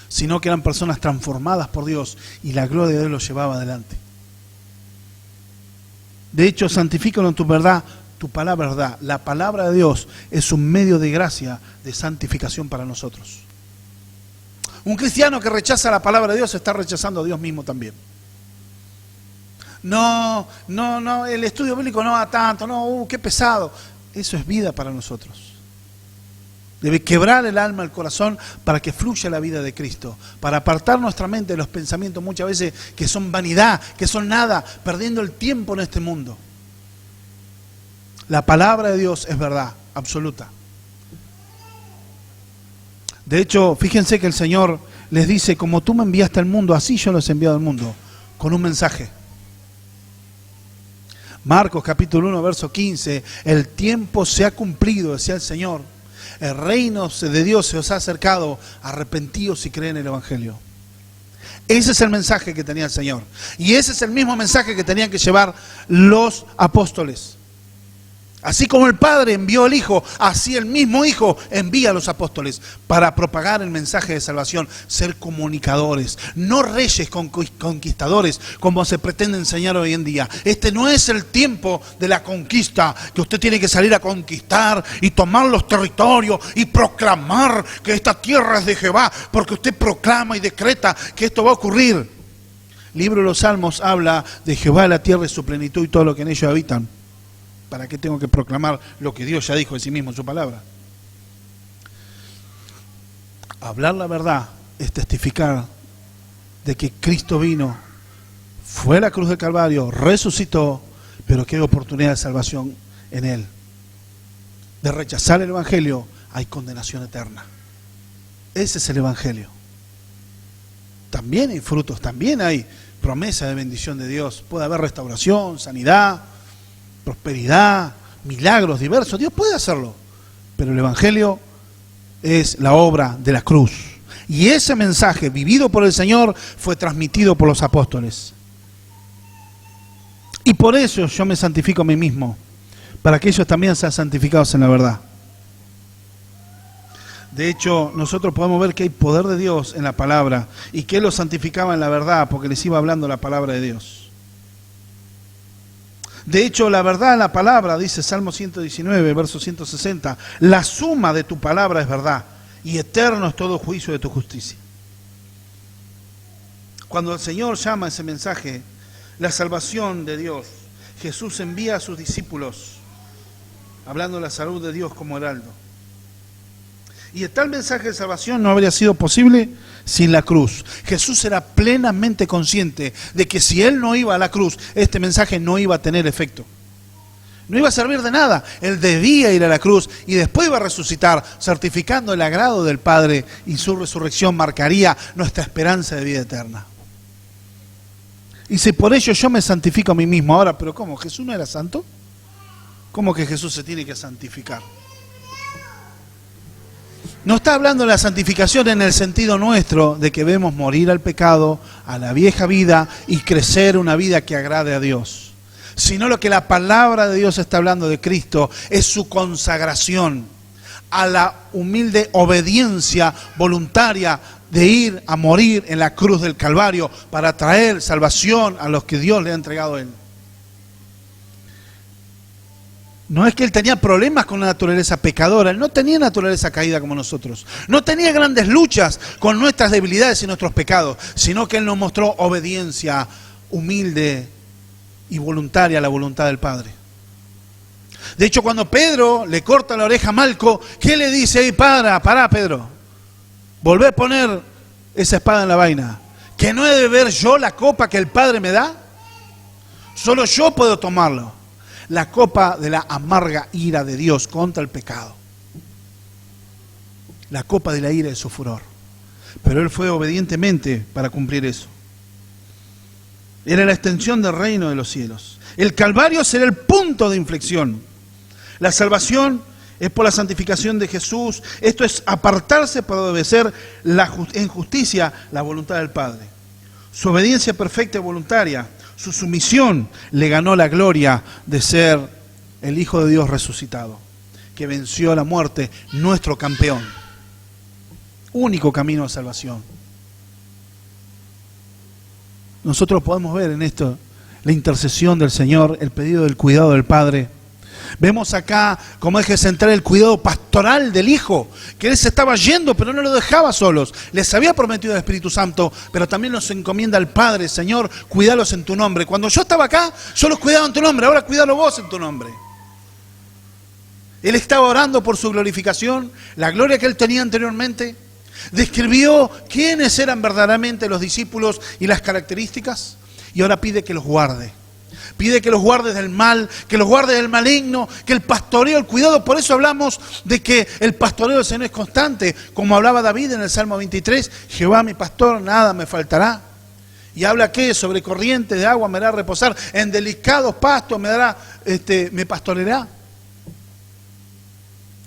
sino que eran personas transformadas por Dios y la gloria de Dios los llevaba adelante. De hecho, santifícalo en tu verdad, tu palabra es verdad. La palabra de Dios es un medio de gracia, de santificación para nosotros. Un cristiano que rechaza la palabra de Dios está rechazando a Dios mismo también. No, el estudio bíblico no va tanto, qué pesado. Eso es vida para nosotros. Debe quebrar el alma, el corazón, para que fluya la vida de Cristo, para apartar nuestra mente de los pensamientos muchas veces que son vanidad, que son nada, perdiendo el tiempo en este mundo. La palabra de Dios es verdad, absoluta. De hecho, fíjense que el Señor les dice, como tú me enviaste al mundo, así yo los he enviado al mundo, con un mensaje. Marcos capítulo 1, verso 15, el tiempo se ha cumplido, decía el Señor, el reino de Dios se os ha acercado, arrepentíos y creen en el Evangelio. Ese es el mensaje que tenía el Señor, y ese es el mismo mensaje que tenían que llevar los apóstoles. Así como el Padre envió al Hijo, así el mismo Hijo envía a los apóstoles para propagar el mensaje de salvación, ser comunicadores, no reyes conquistadores como se pretende enseñar hoy en día. Este no es el tiempo de la conquista, que usted tiene que salir a conquistar y tomar los territorios y proclamar que esta tierra es de Jehová, porque usted proclama y decreta que esto va a ocurrir. El libro de los Salmos habla de Jehová, la tierra y su plenitud y todo lo que en ellos habitan. ¿Para qué tengo que proclamar lo que Dios ya dijo de sí mismo en su palabra? Hablar la verdad es testificar de que Cristo vino, fue a la cruz del Calvario, resucitó, pero que hay oportunidad de salvación en Él. De rechazar el Evangelio hay condenación eterna. Ese es el Evangelio. También hay frutos, también hay promesa de bendición de Dios. Puede haber restauración, sanidad, prosperidad, milagros diversos. Dios puede hacerlo. Pero el Evangelio es la obra de la cruz. Y ese mensaje vivido por el Señor fue transmitido por los apóstoles. Y por eso yo me santifico a mí mismo, para que ellos también sean santificados en la verdad. De hecho, nosotros podemos ver que hay poder de Dios en la palabra y que Él los santificaba en la verdad porque les iba hablando la palabra de Dios. De hecho, la verdad en la palabra, dice Salmo 119, verso 160, la suma de tu palabra es verdad y eterno es todo juicio de tu justicia. Cuando el Señor llama ese mensaje, la salvación de Dios, Jesús envía a sus discípulos hablando de la salud de Dios como heraldo. Y tal mensaje de salvación no habría sido posible sin la cruz. Jesús era plenamente consciente de que si Él no iba a la cruz, este mensaje no iba a tener efecto. No iba a servir de nada. Él debía ir a la cruz y después iba a resucitar, certificando el agrado del Padre, y su resurrección marcaría nuestra esperanza de vida eterna. Y si por ello yo me santifico a mí mismo. Ahora, ¿pero cómo? ¿Jesús no era santo? ¿Cómo que Jesús se tiene que santificar? No está hablando de la santificación en el sentido nuestro de que debemos morir al pecado, a la vieja vida y crecer una vida que agrade a Dios. Sino lo que la palabra de Dios está hablando de Cristo es su consagración a la humilde obediencia voluntaria de ir a morir en la cruz del Calvario para traer salvación a los que Dios le ha entregado a Él. No es que Él tenía problemas con la naturaleza pecadora. Él no tenía naturaleza caída como nosotros. No tenía grandes luchas con nuestras debilidades y nuestros pecados, sino que Él nos mostró obediencia humilde y voluntaria a la voluntad del Padre. De hecho, cuando Pedro le corta la oreja a Malco, ¿qué le dice? Hey, pará, Pedro. Volvé a poner esa espada en la vaina. ¿Que no he de beber yo la copa que el Padre me da? Solo yo puedo tomarlo. La copa de la amarga ira de Dios contra el pecado. La copa de la ira de su furor. Pero Él fue obedientemente para cumplir eso. Era la extensión del reino de los cielos. El Calvario será el punto de inflexión. La salvación es por la santificación de Jesús. Esto es apartarse para obedecer en justicia la voluntad del Padre. Su obediencia perfecta y voluntaria, su sumisión, le ganó la gloria de ser el Hijo de Dios resucitado, que venció a la muerte, nuestro campeón. Único camino de salvación. Nosotros podemos ver en esto la intercesión del Señor, el pedido del cuidado del Padre. Vemos acá como eje central el cuidado pastoral del Hijo, que Él se estaba yendo, pero no lo dejaba solos. Les había prometido el Espíritu Santo, pero también los encomienda al Padre. Señor, cuídalos en tu nombre. Cuando yo estaba acá, yo los cuidaba en tu nombre, ahora cuídalo vos en tu nombre. Él estaba orando por su glorificación, la gloria que Él tenía anteriormente. Describió quiénes eran verdaderamente los discípulos y las características, y ahora pide que los guarde. Pide que los guardes del mal, que los guardes del maligno, que el pastoreo, el cuidado. Por eso hablamos de que el pastoreo del Señor es constante. Como hablaba David en el Salmo 23, Jehová mi pastor, nada me faltará. Y habla que sobre corrientes de agua me hará reposar, en delicados pastos me pastoreará.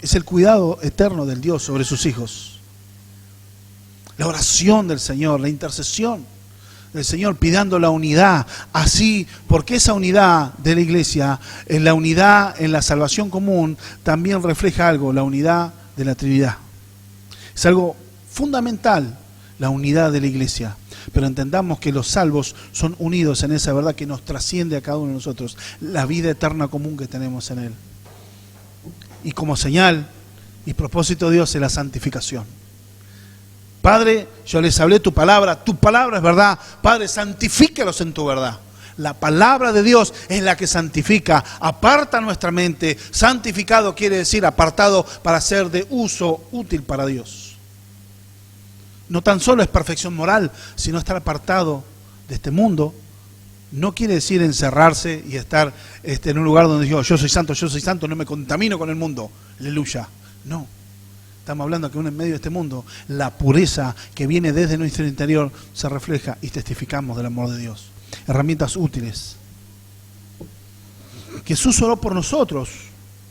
Es el cuidado eterno del Dios sobre sus hijos. La oración del Señor, la intercesión del Señor pidiendo la unidad, así, porque esa unidad de la iglesia, en la unidad en la salvación común, también refleja algo, la unidad de la Trinidad. Es algo fundamental, la unidad de la iglesia, pero entendamos que los salvos son unidos en esa verdad que nos trasciende a cada uno de nosotros, la vida eterna común que tenemos en Él. Y como señal y propósito de Dios es la santificación. Padre, yo les hablé tu palabra es verdad. Padre, santifícalos en tu verdad. La palabra de Dios es la que santifica, aparta nuestra mente. Santificado quiere decir apartado para ser de uso útil para Dios. No tan solo es perfección moral, sino estar apartado de este mundo, no quiere decir encerrarse y estar en un lugar donde digo, yo soy santo, no me contamino con el mundo. Aleluya. No. Estamos hablando que en medio de este mundo, la pureza que viene desde nuestro interior se refleja y testificamos del amor de Dios. Herramientas útiles. Jesús oró por nosotros.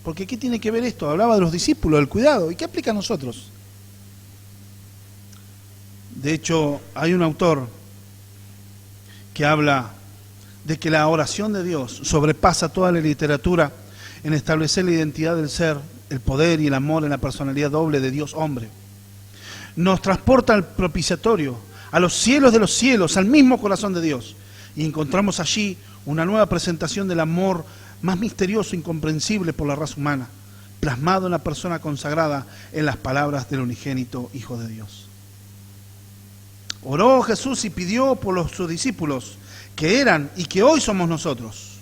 Porque ¿qué tiene que ver esto? Hablaba de los discípulos, del cuidado. ¿Y qué aplica a nosotros? De hecho, hay un autor que habla de que la oración de Dios sobrepasa toda la literatura en establecer la identidad del ser, el poder y el amor en la personalidad doble de Dios hombre. Nos transporta al propiciatorio, a los cielos de los cielos, al mismo corazón de Dios. Y encontramos allí una nueva presentación del amor más misterioso e incomprensible por la raza humana, plasmado en la persona consagrada en las palabras del unigénito Hijo de Dios. Oró Jesús y pidió por sus discípulos, que eran y que hoy somos nosotros.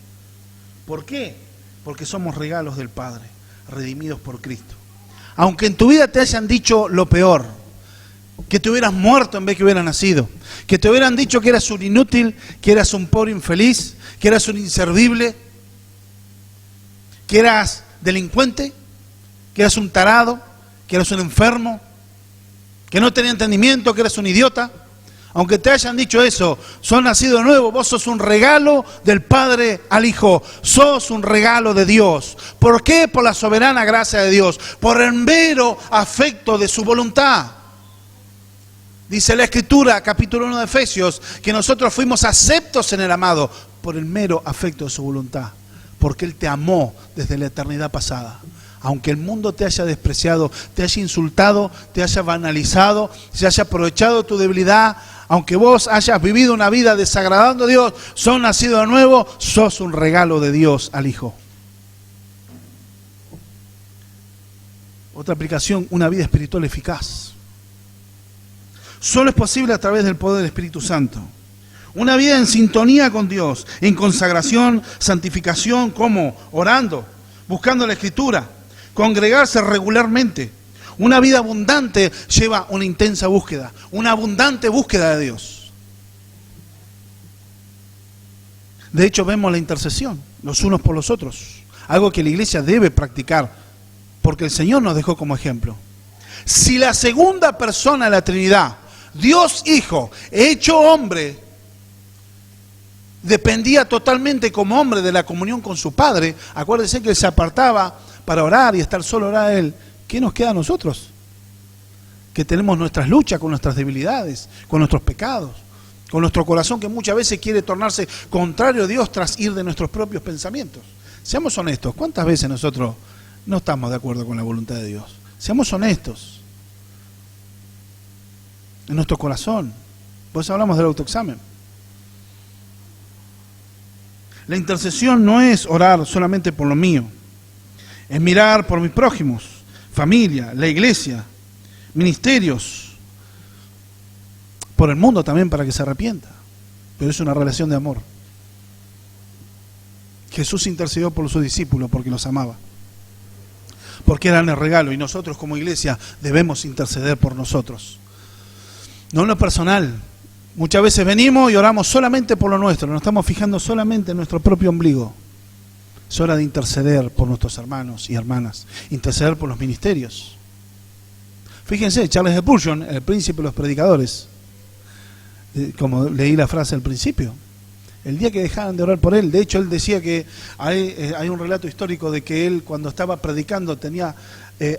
¿Por qué? Porque somos regalos del Padre, redimidos por Cristo. Aunque en tu vida te hayan dicho lo peor, que te hubieras muerto en vez que hubieras nacido, que te hubieran dicho que eras un inútil, que eras un pobre infeliz, que eras un inservible, que eras delincuente, que eras un tarado, que eras un enfermo, que no tenía entendimiento, que eras un idiota. Aunque te hayan dicho eso, sos nacido de nuevo, vos sos un regalo del Padre al Hijo, sos un regalo de Dios. ¿Por qué? Por la soberana gracia de Dios, por el mero afecto de su voluntad. Dice la Escritura, capítulo 1 de Efesios, que nosotros fuimos aceptos en el amado por el mero afecto de su voluntad, porque Él te amó desde la eternidad pasada. Aunque el mundo te haya despreciado, te haya insultado, te haya banalizado, se haya aprovechado tu debilidad, aunque vos hayas vivido una vida desagradando a Dios, sos nacido de nuevo, sos un regalo de Dios al Hijo. Otra aplicación, una vida espiritual eficaz. Solo es posible a través del poder del Espíritu Santo. Una vida en sintonía con Dios, en consagración, santificación, ¿cómo? Orando, buscando la Escritura, congregarse regularmente. Una vida abundante lleva una intensa búsqueda, una abundante búsqueda de Dios. De hecho, vemos la intercesión, los unos por los otros, algo que la iglesia debe practicar, porque el Señor nos dejó como ejemplo. Si la segunda persona de la Trinidad, Dios Hijo, hecho hombre, dependía totalmente como hombre de la comunión con su Padre, acuérdense que Él se apartaba para orar y estar solo orar a Él. ¿Qué nos queda a nosotros? Que tenemos nuestras luchas con nuestras debilidades, con nuestros pecados, con nuestro corazón que muchas veces quiere tornarse contrario a Dios tras ir de nuestros propios pensamientos. Seamos honestos, ¿cuántas veces nosotros no estamos de acuerdo con la voluntad de Dios? Seamos honestos en nuestro corazón. Por eso hablamos del autoexamen. La intercesión no es orar solamente por lo mío, es mirar por mis prójimos, familia, la iglesia, ministerios, por el mundo también para que se arrepienta. Pero es una relación de amor. Jesús intercedió por sus discípulos porque los amaba, porque eran el regalo, y nosotros como iglesia debemos interceder por nosotros. No en lo personal. Muchas veces venimos y oramos solamente por lo nuestro, nos estamos fijando solamente en nuestro propio ombligo. Es hora de interceder por nuestros hermanos y hermanas, interceder por los ministerios. Fíjense, Charles Spurgeon, el príncipe de los predicadores, como leí la frase al principio, el día que dejaran de orar por él, de hecho él decía que hay un relato histórico de que él cuando estaba predicando tenía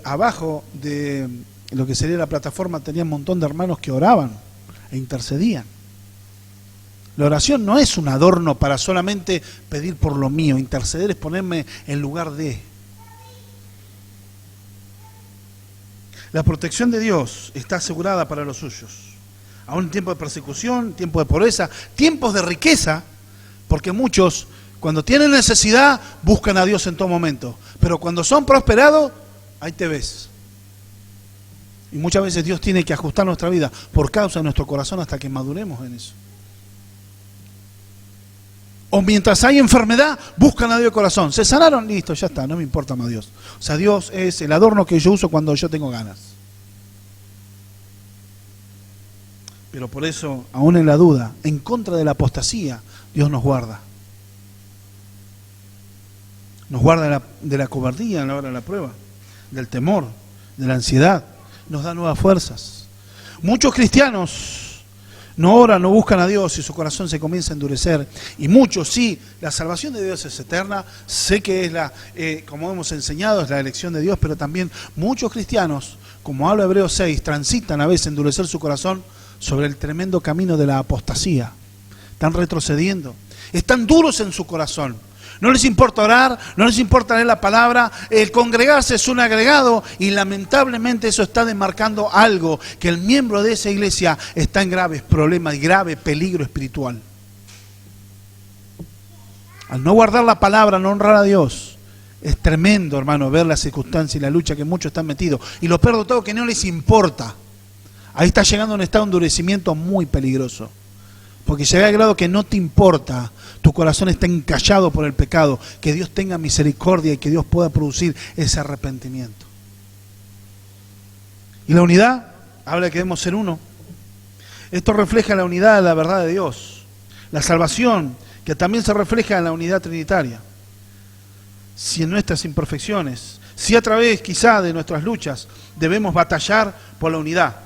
abajo de lo que sería la plataforma, tenía un montón de hermanos que oraban e intercedían. La oración no es un adorno para solamente pedir por lo mío. Interceder es ponerme en lugar de. La protección de Dios está asegurada para los suyos. Aún en tiempos de persecución, tiempos de pobreza, tiempos de riqueza, porque muchos cuando tienen necesidad buscan a Dios en todo momento. Pero cuando son prosperados, ahí te ves. Y muchas veces Dios tiene que ajustar nuestra vida por causa de nuestro corazón hasta que maduremos en eso. O mientras hay enfermedad, buscan a Dios de corazón. Se sanaron, listo, ya está, no me importa más Dios. O sea, Dios es el adorno que yo uso cuando yo tengo ganas. Pero por eso, aún en la duda, en contra de la apostasía, Dios nos guarda. Nos guarda de la cobardía en la hora de la prueba, del temor, de la ansiedad. Nos da nuevas fuerzas. Muchos cristianos no oran, no buscan a Dios y su corazón se comienza a endurecer. Y muchos, sí, la salvación de Dios es eterna. Sé que es como hemos enseñado, es la elección de Dios, pero también muchos cristianos, como habla Hebreos 6, transitan a veces endurecer su corazón sobre el tremendo camino de la apostasía. Están retrocediendo. Están duros en su corazón. No les importa orar, no les importa leer la palabra, el congregarse es un agregado y lamentablemente eso está demarcando algo, que el miembro de esa iglesia está en graves problemas y grave peligro espiritual. Al no guardar la palabra, no honrar a Dios, es tremendo, hermano, ver la circunstancia y la lucha que muchos están metidos. Y lo peor de todo, que no les importa. Ahí está llegando a un estado de endurecimiento muy peligroso. Porque llega al grado que no te importa, tu corazón está encallado por el pecado, que Dios tenga misericordia y que Dios pueda producir ese arrepentimiento. Y la unidad, habla de que debemos ser uno. Esto refleja la unidad de la verdad de Dios. La salvación, que también se refleja en la unidad trinitaria. Si en nuestras imperfecciones, si a través quizá de nuestras luchas, debemos batallar por la unidad,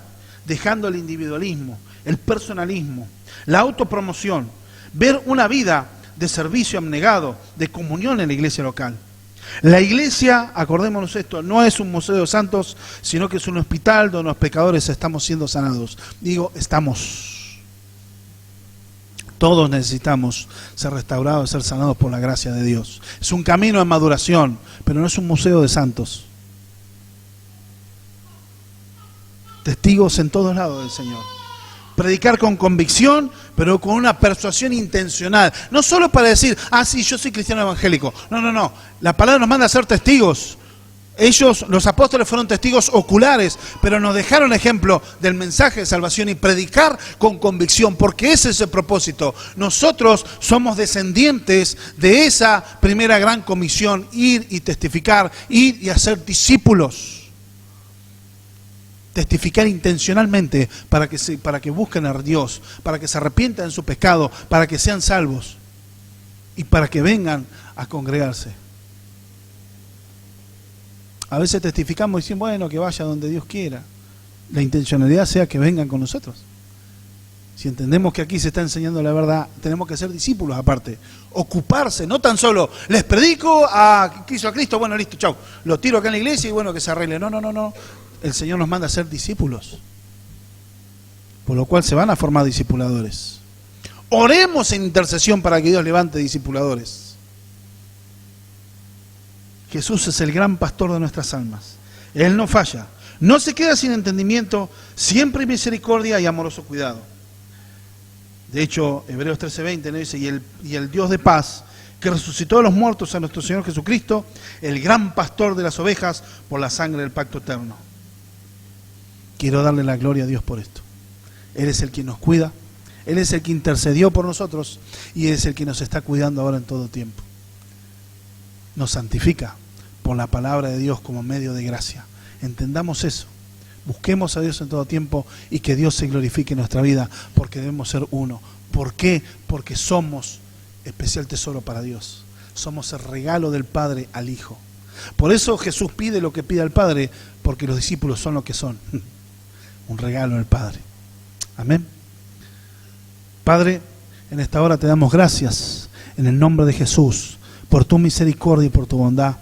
dejando el individualismo, el personalismo, la autopromoción, ver una vida de servicio abnegado, de comunión en la iglesia local. La iglesia, acordémonos esto, no es un museo de santos, sino que es un hospital donde los pecadores estamos siendo sanados. Digo, estamos. Todos necesitamos ser restaurados, ser sanados por la gracia de Dios. Es un camino de maduración, pero no es un museo de santos. Testigos en todos lados del Señor. Predicar con convicción, pero con una persuasión intencional. No solo para decir, sí, yo soy cristiano evangélico. No. La palabra nos manda a ser testigos. Ellos, los apóstoles, fueron testigos oculares, pero nos dejaron ejemplo del mensaje de salvación y predicar con convicción, porque ese es el propósito. Nosotros somos descendientes de esa primera gran comisión, ir y testificar, ir y hacer discípulos. Testificar intencionalmente para que busquen a Dios, para que se arrepientan de su pecado, para que sean salvos y para que vengan a congregarse. A veces testificamos y decimos, bueno, que vaya donde Dios quiera. La intencionalidad sea que vengan con nosotros. Si entendemos que aquí se está enseñando la verdad, tenemos que ser discípulos aparte. Ocuparse, no tan solo, les predico a Cristo, bueno, listo, chau. Lo tiro acá en la iglesia y bueno, que se arregle. No. El Señor nos manda a ser discípulos, por lo cual se van a formar discipuladores. Oremos en intercesión para que Dios levante discipuladores. Jesús es el gran pastor de nuestras almas. Él no falla, no se queda sin entendimiento, siempre hay misericordia y amoroso cuidado. De hecho, Hebreos 13:20 nos dice, y el Dios de paz, que resucitó de los muertos a nuestro Señor Jesucristo, el gran pastor de las ovejas, por la sangre del pacto eterno. Quiero darle la gloria a Dios por esto. Él es el que nos cuida, Él es el que intercedió por nosotros y Él es el que nos está cuidando ahora en todo tiempo. Nos santifica por la palabra de Dios como medio de gracia. Entendamos eso. Busquemos a Dios en todo tiempo y que Dios se glorifique en nuestra vida, porque debemos ser uno. ¿Por qué? Porque somos especial tesoro para Dios. Somos el regalo del Padre al Hijo. Por eso Jesús pide lo que pide al Padre, porque los discípulos son lo que son. Un regalo del Padre. Amén. Padre, en esta hora te damos gracias en el nombre de Jesús por tu misericordia y por tu bondad.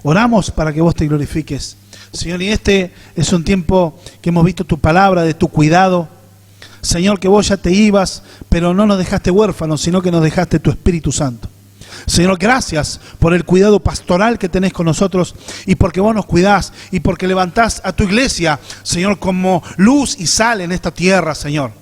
Oramos para que vos te glorifiques, Señor, y este es un tiempo que hemos visto tu palabra, de tu cuidado. Señor, que vos ya te ibas, pero no nos dejaste huérfanos, sino que nos dejaste tu Espíritu Santo. Señor, gracias por el cuidado pastoral que tenés con nosotros y porque vos nos cuidás y porque levantás a tu iglesia, Señor, como luz y sal en esta tierra, Señor.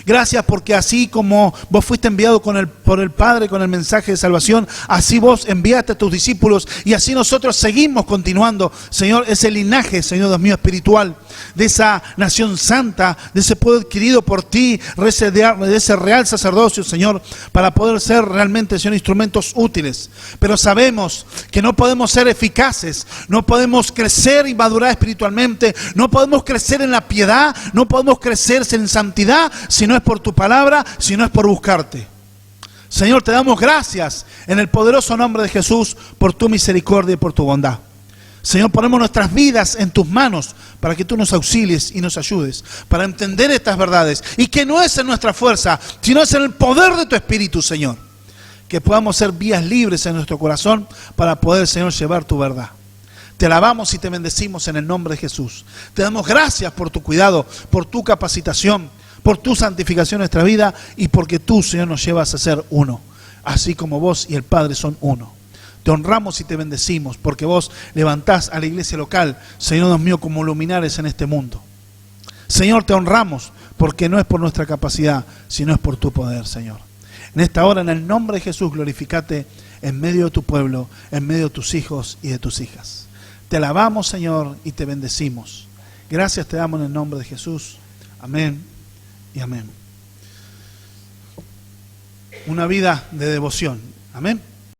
Gracias porque así como vos fuiste enviado por el Padre con el mensaje de salvación, así vos enviaste a tus discípulos y así nosotros seguimos continuando, Señor, ese linaje, Señor Dios mío, espiritual. de esa nación santa, de ese pueblo adquirido por ti, de ese real sacerdocio, Señor, para poder ser realmente, Señor, instrumentos útiles. Pero sabemos que no podemos ser eficaces, no podemos crecer y madurar espiritualmente, no podemos crecer en la piedad, no podemos crecer en santidad si no es por tu palabra, si no es por buscarte. Señor, te damos gracias en el poderoso nombre de Jesús por tu misericordia y por tu bondad. Señor, ponemos nuestras vidas en tus manos para que tú nos auxilies y nos ayudes para entender estas verdades, y que no es en nuestra fuerza, sino es en el poder de tu Espíritu, Señor. Que podamos ser vías libres en nuestro corazón para poder, Señor, llevar tu verdad. Te alabamos y te bendecimos en el nombre de Jesús. Te damos gracias por tu cuidado, por tu capacitación, por tu santificación en nuestra vida, y porque tú, Señor, nos llevas a ser uno, así como vos y el Padre son uno. Te honramos y te bendecimos porque vos levantás a la iglesia local, Señor Dios mío, como luminares en este mundo. Señor, te honramos porque no es por nuestra capacidad, sino es por tu poder, Señor. En esta hora, en el nombre de Jesús, glorifícate en medio de tu pueblo, en medio de tus hijos y de tus hijas. Te alabamos, Señor, y te bendecimos. Gracias te damos en el nombre de Jesús. Amén y amén. Una vida de devoción. Amén.